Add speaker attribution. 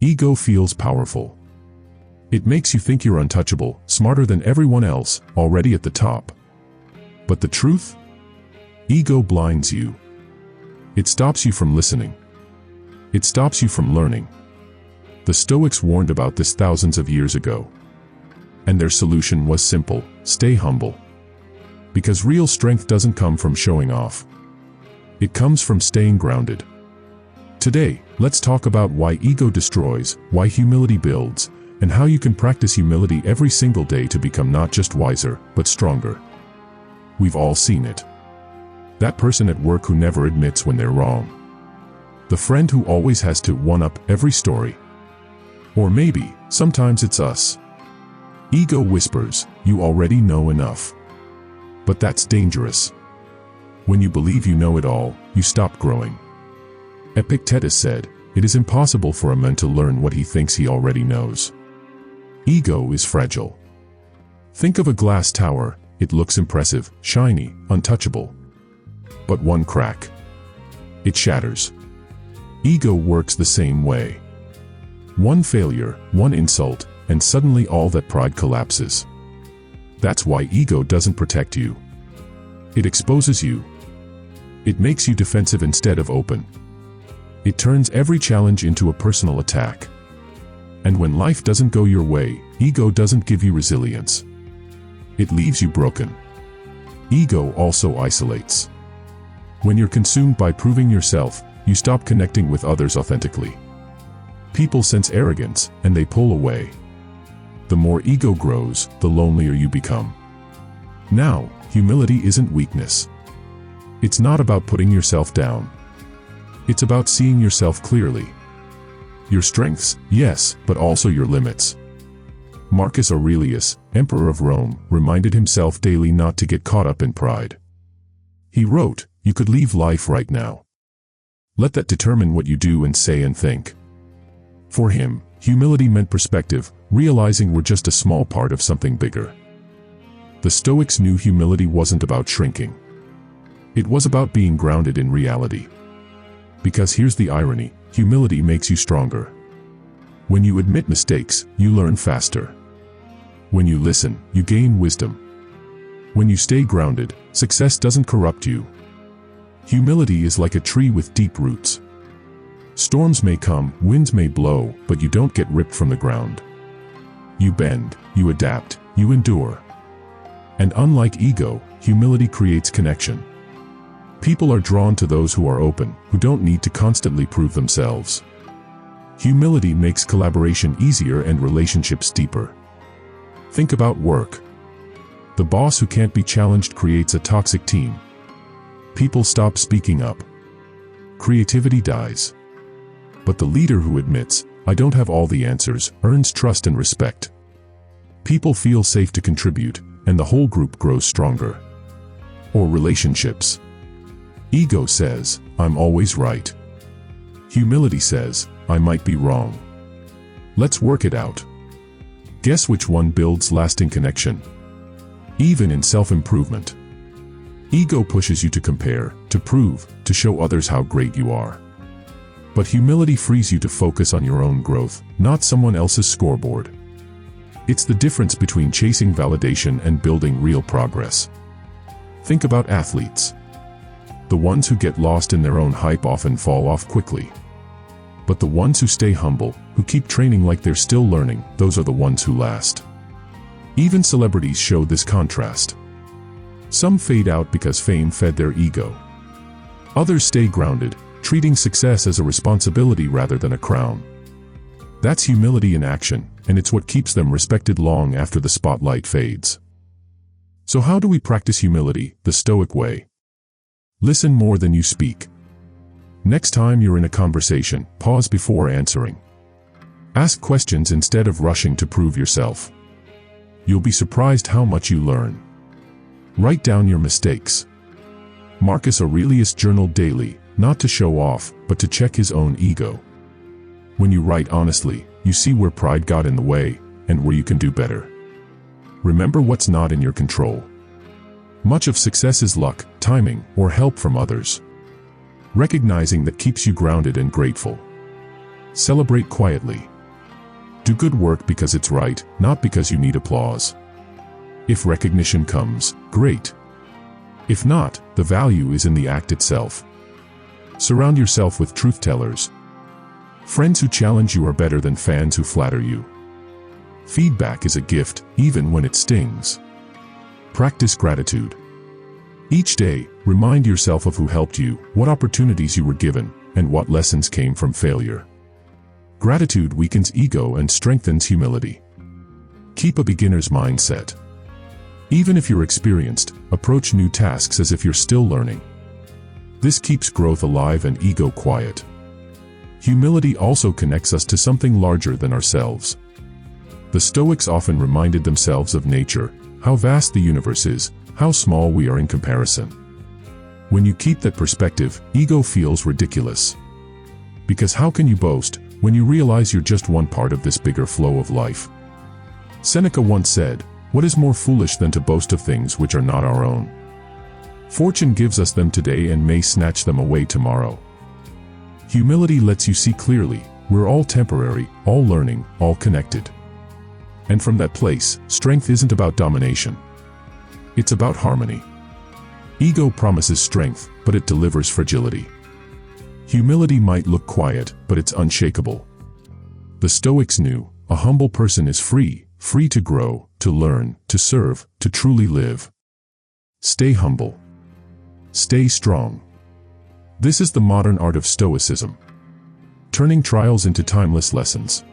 Speaker 1: Ego feels powerful. It makes you think you're untouchable, smarter than everyone else, already at the top. But the truth? Ego blinds you. It stops you from listening. It stops you from learning. The Stoics warned about this thousands of years ago. And their solution was simple: stay humble. Because real strength doesn't come from showing off. It comes from staying grounded. Today, let's talk about why ego destroys, why humility builds, and how you can practice humility every single day to become not just wiser, but stronger. We've all seen it. That person at work who never admits when they're wrong. The friend who always has to one-up every story. Or maybe, sometimes it's us. Ego whispers, "You already know enough." But that's dangerous. When you believe you know it all, you stop growing. Epictetus said, "It is impossible for a man to learn what he thinks he already knows." Ego is fragile. Think of a glass tower. It looks impressive, shiny, untouchable. But one crack. It shatters. Ego works the same way. One failure, one insult, and suddenly all that pride collapses. That's why ego doesn't protect you. It exposes you. It makes you defensive instead of open. It turns every challenge into a personal attack. And when life doesn't go your way, ego doesn't give you resilience. It leaves you broken. Ego also isolates. When you're consumed by proving yourself, you stop connecting with others authentically. People sense arrogance, and they pull away. The more ego grows, the lonelier you become. Now, humility isn't weakness. It's not about putting yourself down. It's about seeing yourself clearly. Your strengths, yes, but also your limits. Marcus Aurelius, Emperor of Rome, reminded himself daily not to get caught up in pride. He wrote, "You could leave life right now. Let that determine what you do and say and think." For him, humility meant perspective, realizing we're just a small part of something bigger. The Stoics knew humility wasn't about shrinking. It was about being grounded in reality. Because here's the irony, humility makes you stronger. When you admit mistakes, you learn faster. When you listen, you gain wisdom. When you stay grounded, success doesn't corrupt you. Humility is like a tree with deep roots. Storms may come, winds may blow, but you don't get ripped from the ground. You bend, you adapt, you endure. And unlike ego, humility creates connection. People are drawn to those who are open, who don't need to constantly prove themselves. Humility makes collaboration easier and relationships deeper. Think about work. The boss who can't be challenged creates a toxic team. People stop speaking up. Creativity dies. But the leader who admits, "I don't have all the answers," earns trust and respect. People feel safe to contribute, and the whole group grows stronger. Or relationships. Ego says, "I'm always right." Humility says, "I might be wrong. Let's work it out." Guess which one builds lasting connection? Even in self-improvement. Ego pushes you to compare, to prove, to show others how great you are. But humility frees you to focus on your own growth, not someone else's scoreboard. It's the difference between chasing validation and building real progress. Think about athletes. The ones who get lost in their own hype often fall off quickly. But the ones who stay humble, who keep training like they're still learning, those are the ones who last. Even celebrities show this contrast. Some fade out because fame fed their ego. Others stay grounded, treating success as a responsibility rather than a crown. That's humility in action, and it's what keeps them respected long after the spotlight fades. So how do we practice humility, the Stoic way? Listen more than you speak. Next time you're in a conversation, pause before answering. Ask questions instead of rushing to prove yourself. You'll be surprised how much you learn. Write down your mistakes. Marcus Aurelius journaled daily, not to show off, but to check his own ego. When you write honestly, you see where pride got in the way, and where you can do better. Remember what's not in your control. Much of success is luck, timing, or help from others. Recognizing that keeps you grounded and grateful. Celebrate quietly, Do good work because it's right, not because you need applause. If recognition comes, great. If not, the value is in the act itself. Surround yourself with truth-tellers. Friends who challenge you are better than fans who flatter you. Feedback is a gift, even when it stings. Practice gratitude. Each day, remind yourself of who helped you, what opportunities you were given, and what lessons came from failure. Gratitude weakens ego and strengthens humility. Keep a beginner's mindset. Even if you're experienced, approach new tasks as if you're still learning. This keeps growth alive and ego quiet. Humility also connects us to something larger than ourselves. The Stoics often reminded themselves of nature, how vast the universe is, how small we are in comparison. When you keep that perspective, ego feels ridiculous. Because how can you boast when you realize you're just one part of this bigger flow of life? Seneca once said, "What is more foolish than to boast of things which are not our own? Fortune gives us them today and may snatch them away tomorrow." Humility lets you see clearly, we're all temporary, all learning, all connected. And from that place, strength isn't about domination. It's about harmony. Ego promises strength, but it delivers fragility. Humility might look quiet, but it's unshakable. The Stoics knew, a humble person is free, free to grow, to learn, to serve, to truly live. Stay humble. Stay strong. This is the modern art of Stoicism. Turning trials into timeless lessons.